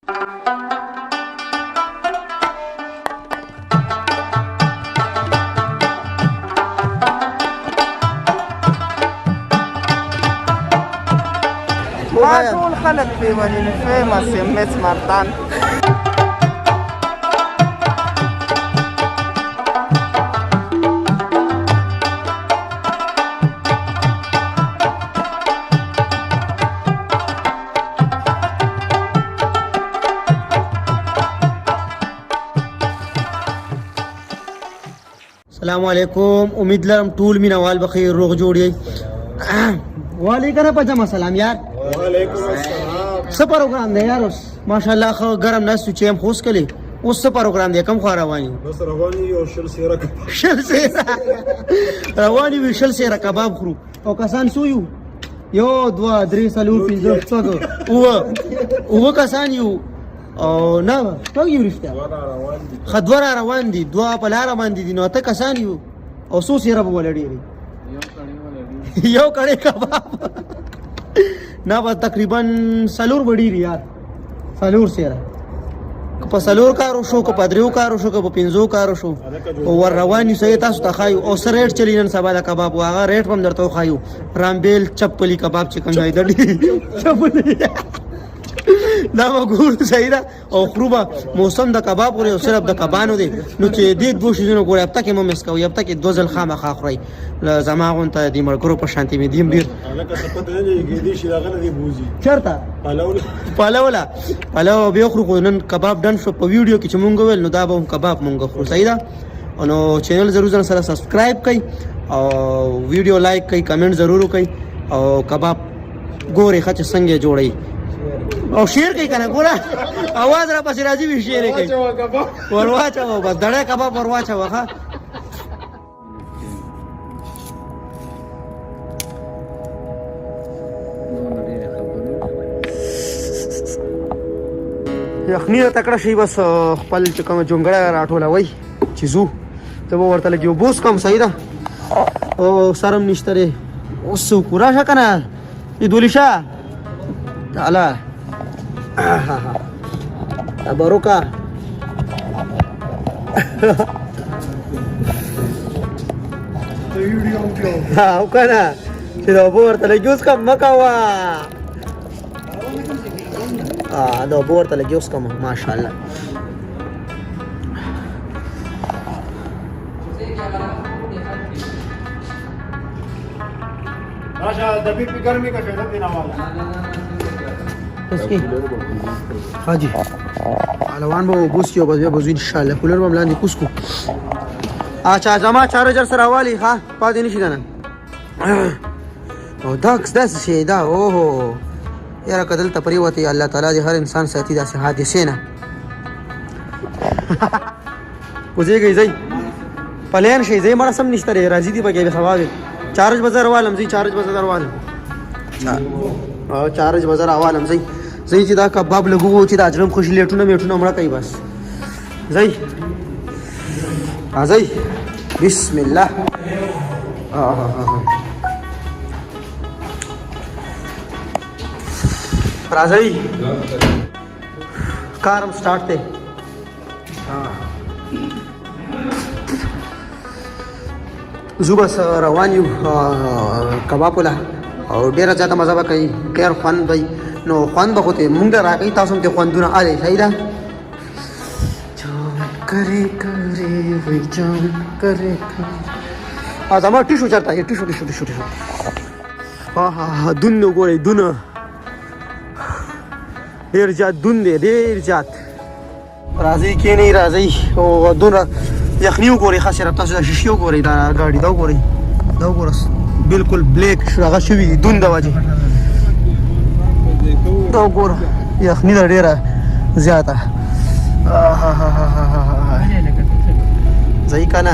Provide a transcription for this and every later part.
ما ټول خلک پیولي فیمس مس مردان. السلام علیکم. امید لرم ټول مینوال بخیر روغ جوړ یې. وعلیکم پجما سلام یار. وعلیکم السلام. څه پروګرام دی یار؟ اوس ماشاءالله خو ګرم ناست چې هم خوش کړي. اوس څه پروګرام دی؟ کم خو رواني بس رواني یو شل سیره کباب. شل سیره رواني وي. شل سیره کباب خورو او کسان سو یو 2 3 4 5 6 اوه کسان یو او نه ټول یو رښتیا خدوره روان دي. دوه په لاره باندې دي نو ته کسان یو او څو سیره به ولړي یو کړي کباب نه به تقریبا سلور وړي یار. سلور سیره په سلور کارو شو که په دریو کارو شو که په پنځو کارو شو او ور رواني سې تاسو ته خایو او سره ریټ چلی نن سبا د کباب واغه ریټ هم درته خایو. رامبیل چپلی کباب چې کوم ځای دی چپلی دا وګور صحیح ده او خروبه موسم د کباب غوړي او صرف د کبانو دی نو چې دې دوه شیزونو ګورې هفته کې مو مس کوي هفته کې دوه ځل خامخا خورئ. زما غونته د ملګرو په شانتي مې دیم ډېر هلکه څه پته نه لګېږي دې شي دغه نه دی بوځي چېرته پلو بیا خورو خو نن کباب ډن شو په ویډیو کې چې مونږ ویل نو دا به هم کباب مونږ خورو. صحیح ده نو چینل ضرور سره سبسکرایب کړئ او ویډیو لایک کړئ کمنټ ضرور وکړئ او کباب ګورې ښه چې څنګه جوړئ او شیر کوي کنه ګوره आवाज را پسې راځي وی شیر کوي ورواچو بس دړه کباب ورواچو ښه. یخنی تکړه شي بس خپل چې کوم جونګړه راټولوي چې زو ته ورته لګي بوس کم. صحیح ده او سرم نشته اوس پورا ښه کنه ایدولیشا تعالی تبرکه او کنه چې دا ورته لګي اوس کم مکوا دا ورته لګي اوس کم ماشاءالله. راشه د بیت په ګرمي کې فایده دینا والا اسکی حاجی علوان به بوسیو بس بیا بزو ان شاء الله کولر به لاندې کوسکو. اچھا زما چارجر سره والی ها پاتې نشي کنه او داس شي دا اوه یاره کدل ته پریوتی الله تعالی دې هر انسان ساتي داسې حادثې نه وځيږي زئی پلان شي زئی مړه سم نشته راځي دی بګې سوال چارج بازار والم زئی چارج بازار والم چارج بازار عوالم زئی چې دا کباب لګو چې دا اجرم خوشی لیټونه میټونه مړه کوي بس زئی زئی بسم الله راځي کارم سٹارټ ته زو بس روان یو کباب ولا او ډیره زیاته مزه کوي ډیر خوند دی نو خوند به خو ته مونږ راغی تاسو ته خوندونه آلی. صحیح ده करे करे वही जान करे आज हमारा टिशू चलता है टिशू टिशू टिशू टिशू हाँ दुन गोरे दुन देर जात दुन दे देर जात राजी के नहीं राजी ओ दुन यखनियों गोरे खास रफ्ता से शीशियों गोरे दा गाड़ी दाव गोरस बिल्कुल ब्लैक शरागा शुवी दुन दवाजी दाव गोरा यखनी दा डेरा ज्यादा زي كان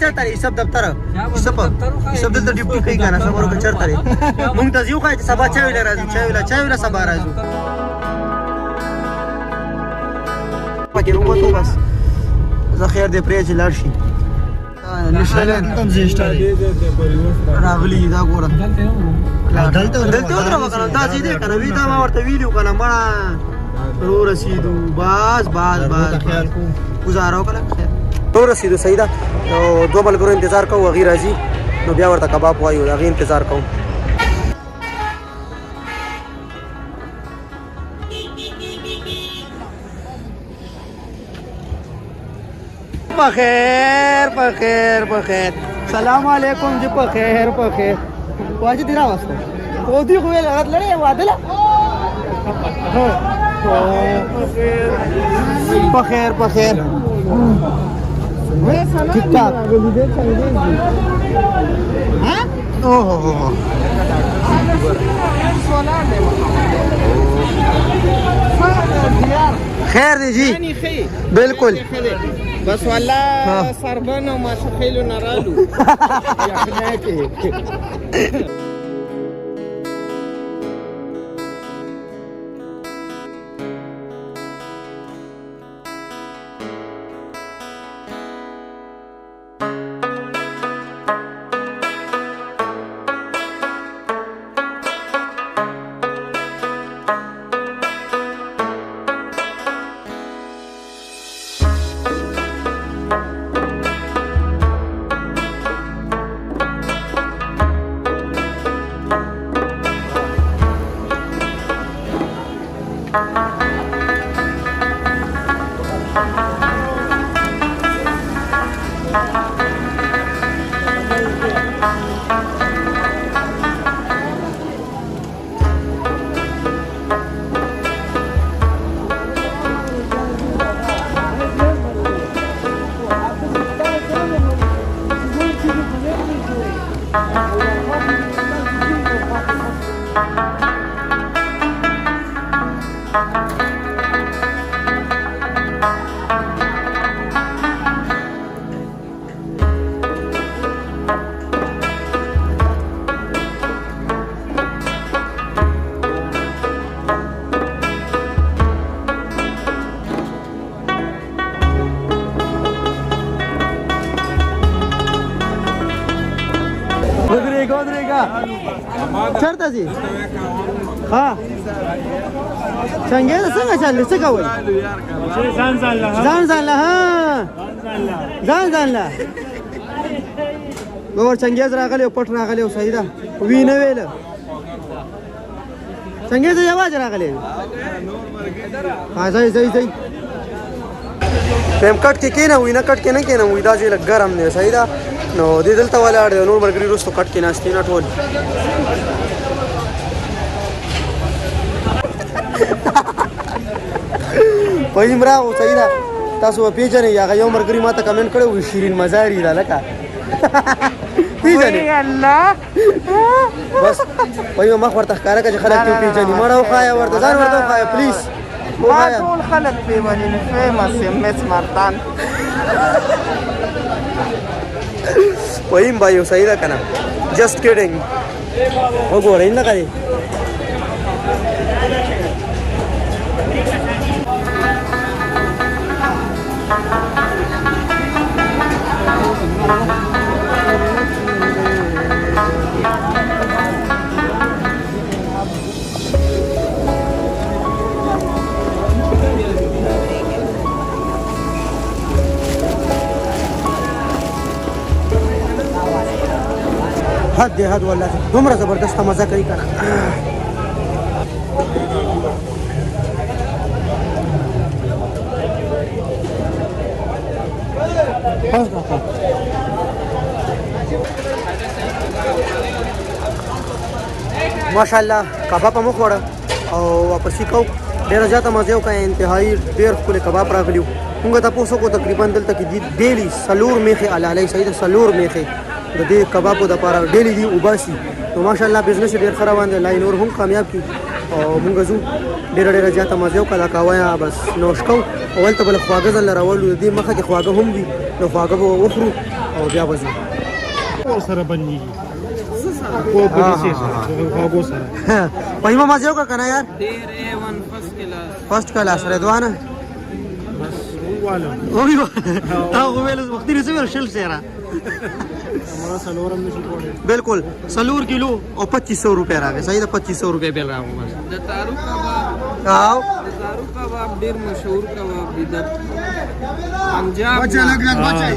چرته حساب دفتر حساب دلته ډیوټي کوي کنه سبا ورو چرته لري مونږ ته یو خای چې سبا چا ویل راځو چا ویل سبا راځو پکې وروته بس زه خیر دې پرې چې لاړ شي نشاله تم زیشته راغلی دا ګوره دلته ودرو کنه دا زیاده کنه وی دا ما ورته ویلو کنه مړه رو رسیدو باز خیال کو گزارو کنه رو رسیدو صحیح ده نو دوه ملګرو انتظار کوو هغې راځي نو بیا ورته کباب وایو هغې انتظار کوم بخیر سلام علیکم جی بخیر واجه دینا واسطه ودی خو لغت لري وادله بخیر ٹھیک ٹھاک ها اوه خیر دی جی بالکل بس والله سربن و مشخیل و نرالو یخنه که چرته ځي ها څنګه څنګه چل څه کوي ځان لا نور څنګه راغلی پټ راغلی صحیح ده وینه ویل څنګه ځي आवाज راغلی ها ځي پم کټ کې کینه وینه کټ کې نه کینه وې دا چې لګ ګرم دی صحیح ده نو دې دلته ولاړ دی نور مرګري روستو کټ کې ناشتي نه ټول پایم راو صحیح ده تاسو پیژنې یا یو مرګري ماته کمنټ کړو شیرین مزاری دا لکه پیژنې الله بس پایم ما ورته ښکارا چې خلک ته پیژنې مړو خایا ورته ځان ورته خایا پلیز ما ټول خلک پیژنې فیمس مس مارتان پایم بایو صحیح ده کنه جست کیډینګ وګورئ نه کوي حد والله دومره زبردست مزه کوي کنه ماشاءالله کباب مو خوړه او واپس کو ډیر زیاته مزه وکړه انتهایی ډیر خپل کباب راغلیو موږ تاسو کو تقریبا دلته کې ډیلی سلور میخه علالای سید سلور میخه د دې کبابو د لپاره ډیلی دی وباسي نو ماشاءالله بزنس ډیر ښه روان دی لاین اور هم کامیاب کی او موږ زو ډیر زیاته مزه وکړه کاوایا بس نوش کو اول ته بل خواږه زل راولو دې مخه کې خواږه هم دي نو خواږه وخورو او بیا به ځو کور سره بندېږي کور په دسې سره هغو سره پهیمه مازه وکړه که نه یار ډېر A1 فرست کلاس فرسټ کلاس رضوانه بس وواله تا خو ویل وختي نه څه ویل شل سیره ما څلورم نشي کولی بالکل سلور کیلو او 2500 روپے راغی صحیح ده 2500 روپے بیل راغو بس د تارو کباب او د تارو کباب ډېر مشهور کباب دی د پنجاب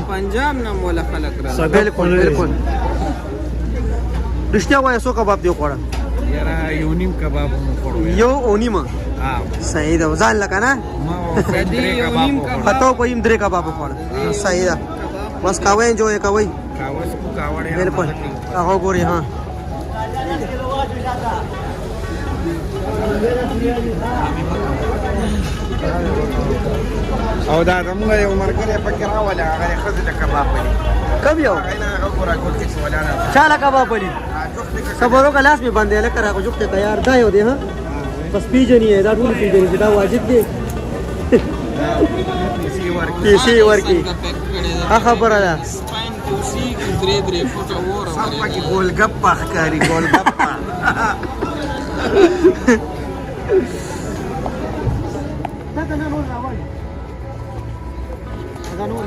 پنجاب نه مولا خلک را بالکل بالکل رښتیا وایه څو کباب دی وخوړه یاره یو نیم کباب مو خوړو یو او نیمه صحیح ده ځان لکه نه یو نیم کباب پتو په یم درې کباب وخوړه صحیح ده بس کاوه انجوای کوئ کاوس کو کاوړې بالکل هغه ګوري ها او دا زموږ یو مرګره پکې راوله هغه خزه د کباب دی کم یو نه هغه ګورا ګورځي ولانا چاله کباب پلی صبرو کا لاس می باندې لکه راغو جوخته تیار دا یو دی ها بس پیجنی دا ټول پیجنی دا واجب دی پیسې ورکی ها خبره ده سپاین کوسی درې درې فوټه وره صفه کې ګولګپا ښکاری ګولګپا دا کنه نور راوړ دا نور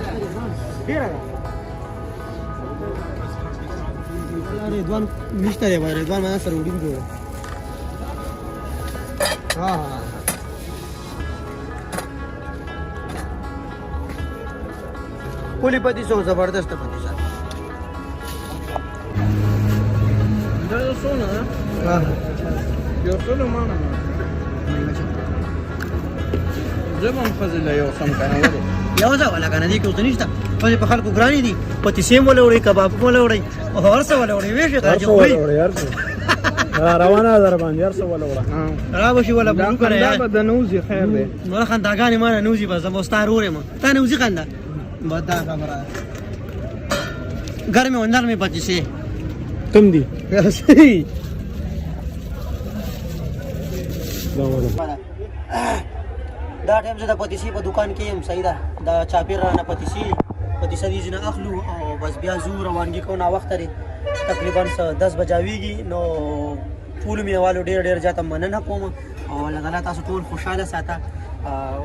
ډیر رضوان نشته دی رضوان ما سره وډین جوړ ها پولی پتی سو زبردست پتی سر دا سونه یو سونه مانه زمون فضل یو سم کنه وله یو ځا ولا کنه دي کې نشته په خلکو ګرانی دي پتی سیم ولا وړي کباب ولا وړي او هر څه ولا وړي ویشه ته جوړي روانه در باندې هر څه ولا وړه را بشي ولا بلو کړه دا به د نوزي خیر دی نو خنداګانې ما نوزي بس مستار وره ما تا نوزي خندا بدا خبره घर में अंदर में पति से کم دي دا ټیم زه د پتی سي په دکان کې يم صحیح ده دا چاپیر رانه پتی سي پتی سي دې نه اخلو او بس بیا زو روانګي کو نا وخت لري تقریبا 10 بجاويږي نو ټول مینوالو ډېر ډېر جاته مننه کوم او لږه تاسو ټول خوشاله ساته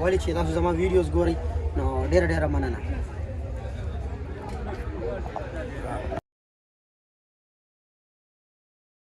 ولې چې تاسو زما ویډیوز ګورئ نو ډېر ډېر مننه